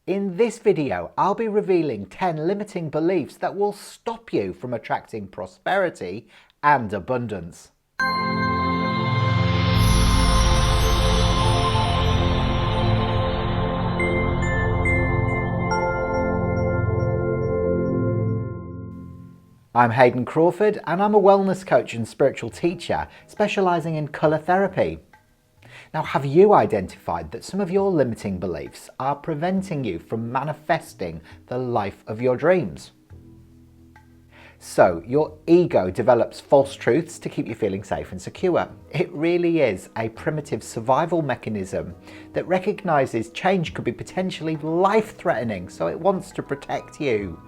In this video, I'll be revealing 10 limiting beliefs that will stop you from attracting prosperity and abundance. I'm Hayden Crawford and I'm a wellness coach and spiritual teacher specialising in colour therapy. Now, have you identified that some of your limiting beliefs are preventing you from manifesting the life of your dreams? So, your ego develops false truths to keep you feeling safe and secure. It really is a primitive survival mechanism that recognises change could be potentially life-threatening, so it wants to protect you.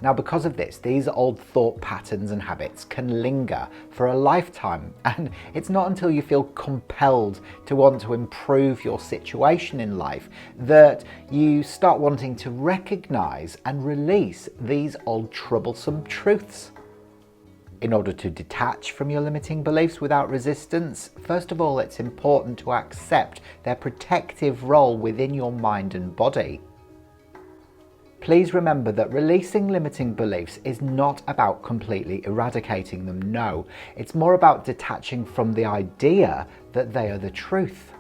Now, because of this, these old thought patterns and habits can linger for a lifetime, and it's not until you feel compelled to want to improve your situation in life that you start wanting to recognise and release these old troublesome truths. In order to detach from your limiting beliefs without resistance, first of all, it's important to accept their protective role within your mind and body. Please remember that releasing limiting beliefs is not about completely eradicating them, no. It's more about detaching from the idea that they are the truth.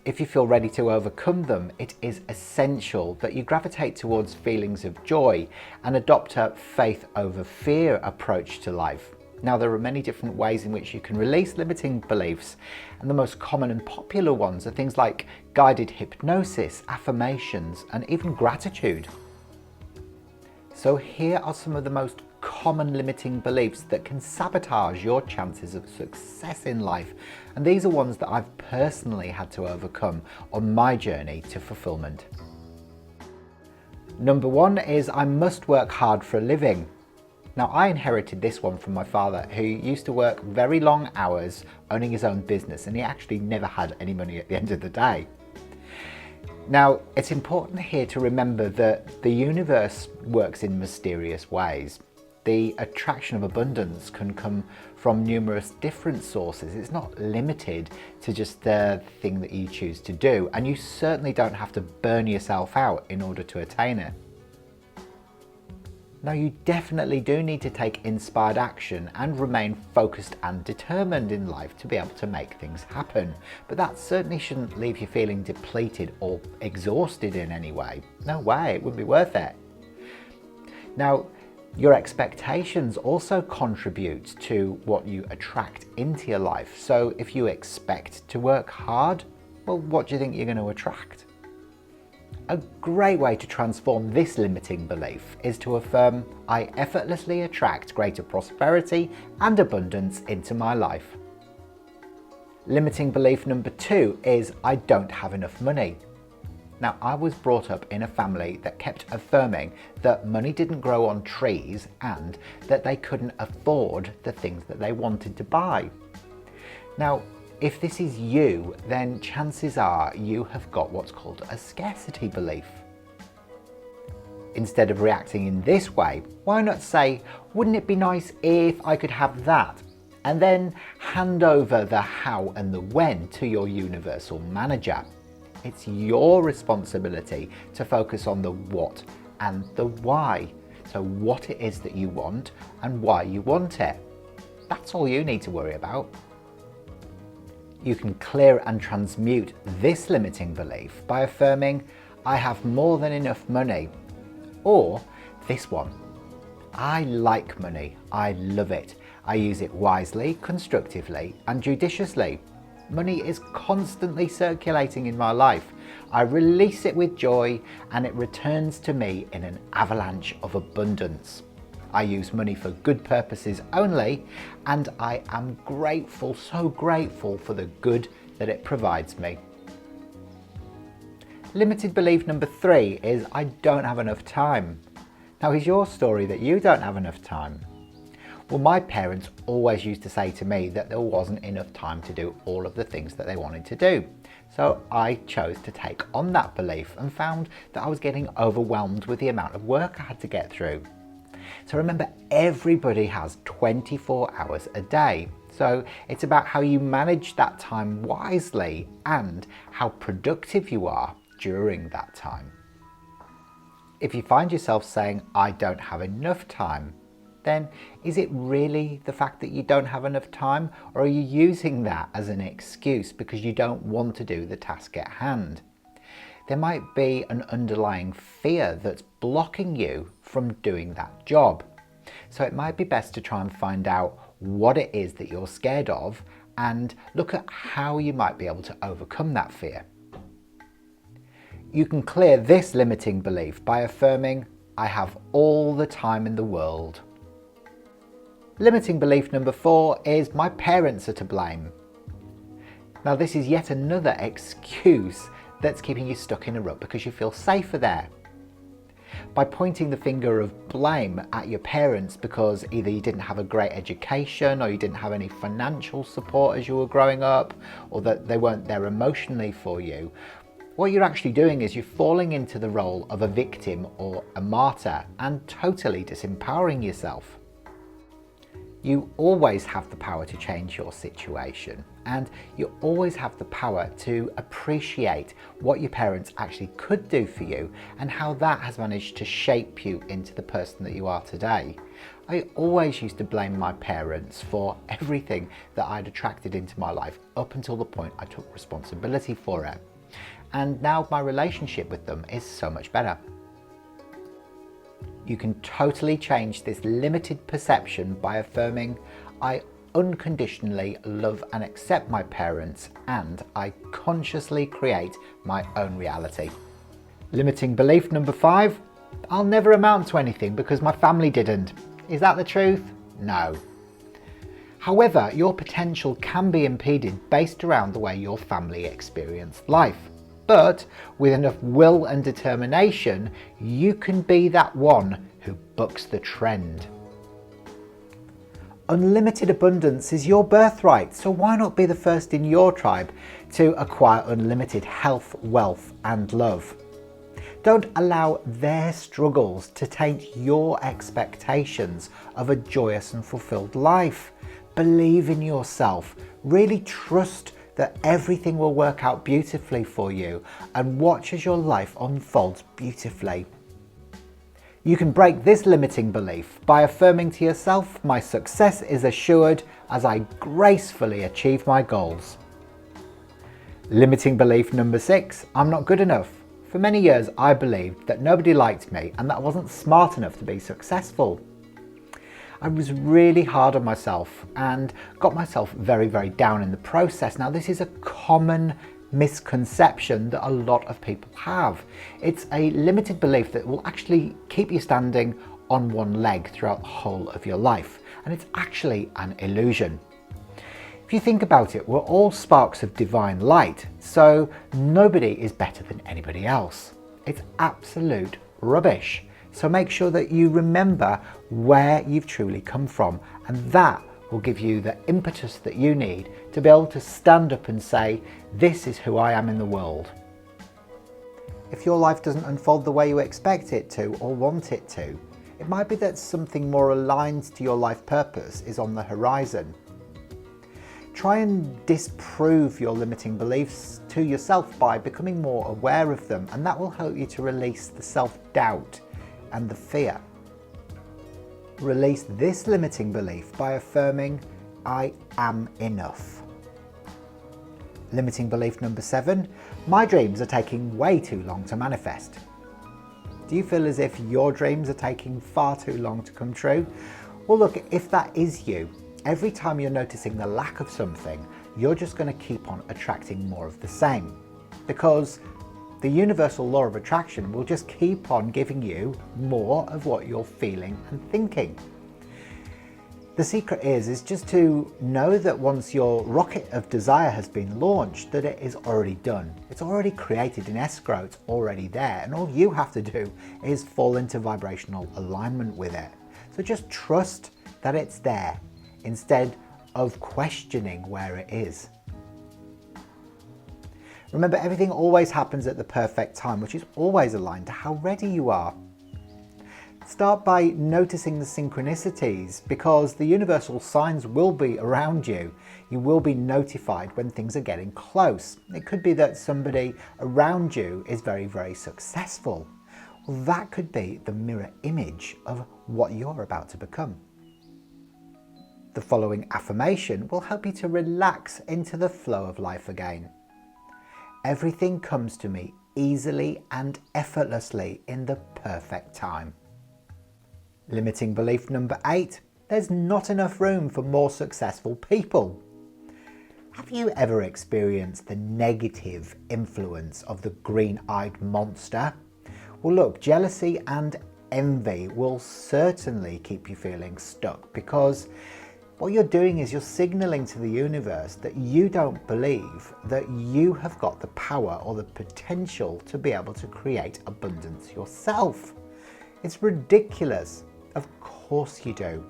If you feel ready to overcome them, it is essential that you gravitate towards feelings of joy and adopt a faith over fear approach to life. Now, there are many different ways in which you can release limiting beliefs, and the most common and popular ones are things like guided hypnosis, affirmations, and even gratitude. So here are some of the most common limiting beliefs that can sabotage your chances of success in life, and these are ones that I've personally had to overcome on my journey to fulfillment. Number one is I must work hard for a living. Now, I inherited this one from my father, who used to work very long hours owning his own business, and he actually never had any money at the end of the day. Now, it's important here to remember that the universe works in mysterious ways. The attraction of abundance can come from numerous different sources. It's not limited to just the thing that you choose to do, and you certainly don't have to burn yourself out in order to attain it. Now, you definitely do need to take inspired action and remain focused and determined in life to be able to make things happen. But that certainly shouldn't leave you feeling depleted or exhausted in any way. No way, it wouldn't be worth it. Now, your expectations also contribute to what you attract into your life. So if you expect to work hard, well, what do you think you're going to attract? A great way to transform this limiting belief is to affirm, I effortlessly attract greater prosperity and abundance into my life. Limiting belief number two is I don't have enough money. Now, I was brought up in a family that kept affirming that money didn't grow on trees and that they couldn't afford the things that they wanted to buy. Now, if this is you, then chances are you have got what's called a scarcity belief. Instead of reacting in this way, why not say, wouldn't it be nice if I could have that? And then hand over the how and the when to your universal manager. It's your responsibility to focus on the what and the why. So what it is that you want and why you want it. That's all you need to worry about. You can clear and transmute this limiting belief by affirming, I have more than enough money. Or this one, I like money, I love it. I use it wisely, constructively, and judiciously. Money is constantly circulating in my life. I release it with joy and it returns to me in an avalanche of abundance. I use money for good purposes only, and I am grateful, so grateful for the good that it provides me. Limited belief number three is I don't have enough time. Now, is your story that you don't have enough time? Well, my parents always used to say to me that there wasn't enough time to do all of the things that they wanted to do. So I chose to take on that belief and found that I was getting overwhelmed with the amount of work I had to get through. So remember, everybody has 24 hours a day. So it's about how you manage that time wisely and how productive you are during that time. If you find yourself saying, I don't have enough time, then is it really the fact that you don't have enough time, or are you using that as an excuse because you don't want to do the task at hand? There might be an underlying fear that's blocking you from doing that job. So it might be best to try and find out what it is that you're scared of and look at how you might be able to overcome that fear. You can clear this limiting belief by affirming, I have all the time in the world. Limiting belief number 4 is my parents are to blame. Now this is yet another excuse that's keeping you stuck in a rut because you feel safer there. By pointing the finger of blame at your parents because either you didn't have a great education or you didn't have any financial support as you were growing up, or that they weren't there emotionally for you, what you're actually doing is you're falling into the role of a victim or a martyr and totally disempowering yourself. You always have the power to change your situation, and you always have the power to appreciate what your parents actually could do for you and how that has managed to shape you into the person that you are today. I always used to blame my parents for everything that I'd attracted into my life up until the point I took responsibility for it. And now my relationship with them is so much better. You can totally change this limited perception by affirming, I unconditionally love and accept my parents, and I consciously create my own reality. Limiting belief number 5, I'll never amount to anything because my family didn't. Is that the truth? No. However, your potential can be impeded based around the way your family experienced life. But with enough will and determination, you can be that one who bucks the trend. Unlimited abundance is your birthright, so why not be the first in your tribe to acquire unlimited health, wealth, and love? Don't allow their struggles to taint your expectations of a joyous and fulfilled life. Believe in yourself. Really trust that everything will work out beautifully for you, and watch as your life unfolds beautifully. You can break this limiting belief by affirming to yourself, my success is assured as I gracefully achieve my goals. Limiting belief number 6, I'm not good enough. For many years I believed that nobody liked me and that I wasn't smart enough to be successful. I was really hard on myself and got myself very, very down in the process. Now this is a common misconception that a lot of people have. It's a limited belief that will actually keep you standing on one leg throughout the whole of your life, and it's actually an illusion. If you think about it, we're all sparks of divine light, so nobody is better than anybody else. It's absolute rubbish. So make sure that you remember where you've truly come from, and that will give you the impetus that you need to be able to stand up and say, this is who I am in the world. If your life doesn't unfold the way you expect it to or want it to, it might be that something more aligned to your life purpose is on the horizon. Try and disprove your limiting beliefs to yourself by becoming more aware of them, and that will help you to release the self-doubt and the fear. Release this limiting belief by affirming, I am enough. Limiting belief number 7, my dreams are taking way too long to manifest. Do you feel as if your dreams are taking far too long to come true? Well look, if that is you, every time you're noticing the lack of something, you're just going to keep on attracting more of the same. Because the universal law of attraction will just keep on giving you more of what you're feeling and thinking. The secret is just to know that once your rocket of desire has been launched, that it is already done. It's already created in escrow, it's already there, and all you have to do is fall into vibrational alignment with it. So just trust that it's there instead of questioning where it is. Remember, everything always happens at the perfect time, which is always aligned to how ready you are. Start by noticing the synchronicities, because the universal signs will be around you. You will be notified when things are getting close. It could be that somebody around you is very, very successful. Well, that could be the mirror image of what you're about to become. The following affirmation will help you to relax into the flow of life again. Everything comes to me easily and effortlessly in the perfect time. Limiting belief number 8, there's not enough room for more successful people. Have you ever experienced the negative influence of the green-eyed monster? Well, look, jealousy and envy will certainly keep you feeling stuck, because what you're doing is you're signaling to the universe that you don't believe that you have got the power or the potential to be able to create abundance yourself. It's ridiculous. Of course you do.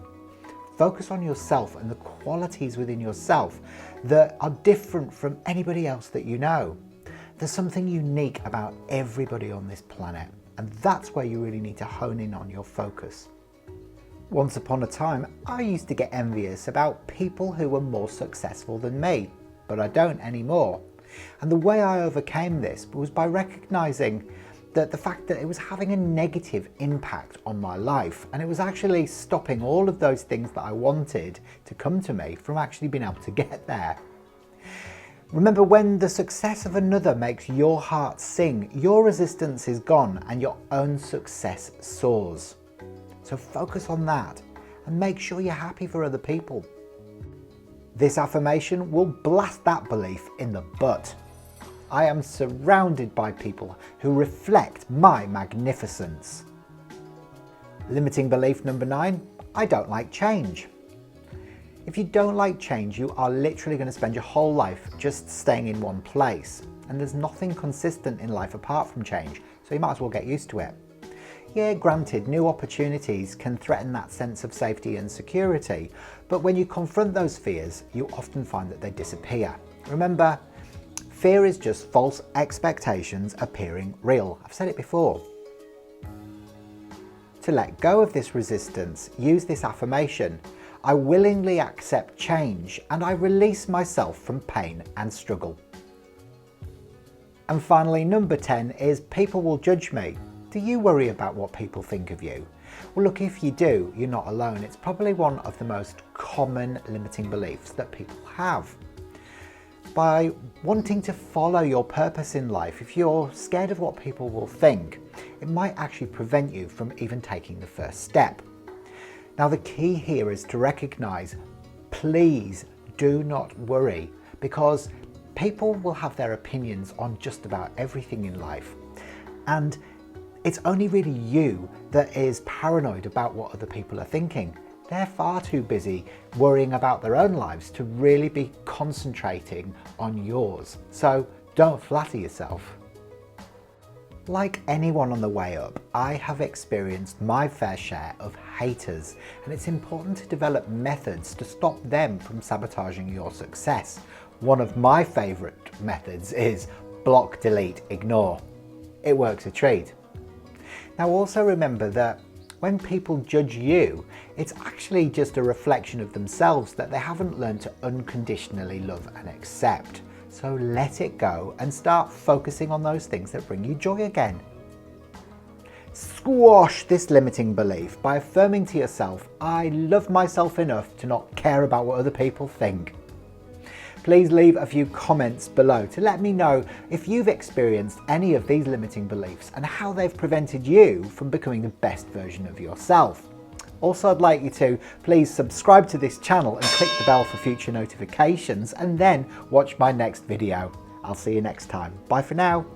Focus on yourself and the qualities within yourself that are different from anybody else that you know. There's something unique about everybody on this planet, and that's where you really need to hone in on your focus. Once upon a time, I used to get envious about people who were more successful than me, but I don't anymore. And the way I overcame this was by recognizing that the fact that it was having a negative impact on my life, and it was actually stopping all of those things that I wanted to come to me from actually being able to get there. Remember, when the success of another makes your heart sing, your resistance is gone and your own success soars. So focus on that and make sure you're happy for other people. This affirmation will blast that belief in the butt. I am surrounded by people who reflect my magnificence. Limiting belief number 9, I don't like change. If you don't like change, you are literally going to spend your whole life just staying in one place. And there's nothing consistent in life apart from change, so you might as well get used to it. Yeah, granted, new opportunities can threaten that sense of safety and security, but when you confront those fears, you often find that they disappear. Remember, fear is just false expectations appearing real. I've said it before. To let go of this resistance, use this affirmation. I willingly accept change and I release myself from pain and struggle. And finally, number 10 is people will judge me. Do you worry about what people think of you? Well, look, if you do, you're not alone. It's probably one of the most common limiting beliefs that people have. By wanting to follow your purpose in life, if you're scared of what people will think, it might actually prevent you from even taking the first step. Now, the key here is to recognize, please do not worry, because people will have their opinions on just about everything in life. And it's only really you that is paranoid about what other people are thinking. They're far too busy worrying about their own lives to really be concentrating on yours. So don't flatter yourself. Like anyone on the way up, I have experienced my fair share of haters, and it's important to develop methods to stop them from sabotaging your success. One of my favorite methods is block, delete, ignore. It works a treat. Now, also remember that when people judge you, it's actually just a reflection of themselves that they haven't learned to unconditionally love and accept. So let it go and start focusing on those things that bring you joy again. Squash this limiting belief by affirming to yourself, I love myself enough to not care about what other people think. Please leave a few comments below to let me know if you've experienced any of these limiting beliefs and how they've prevented you from becoming the best version of yourself. Also, I'd like you to please subscribe to this channel and click the bell for future notifications, and then watch my next video. I'll see you next time. Bye for now.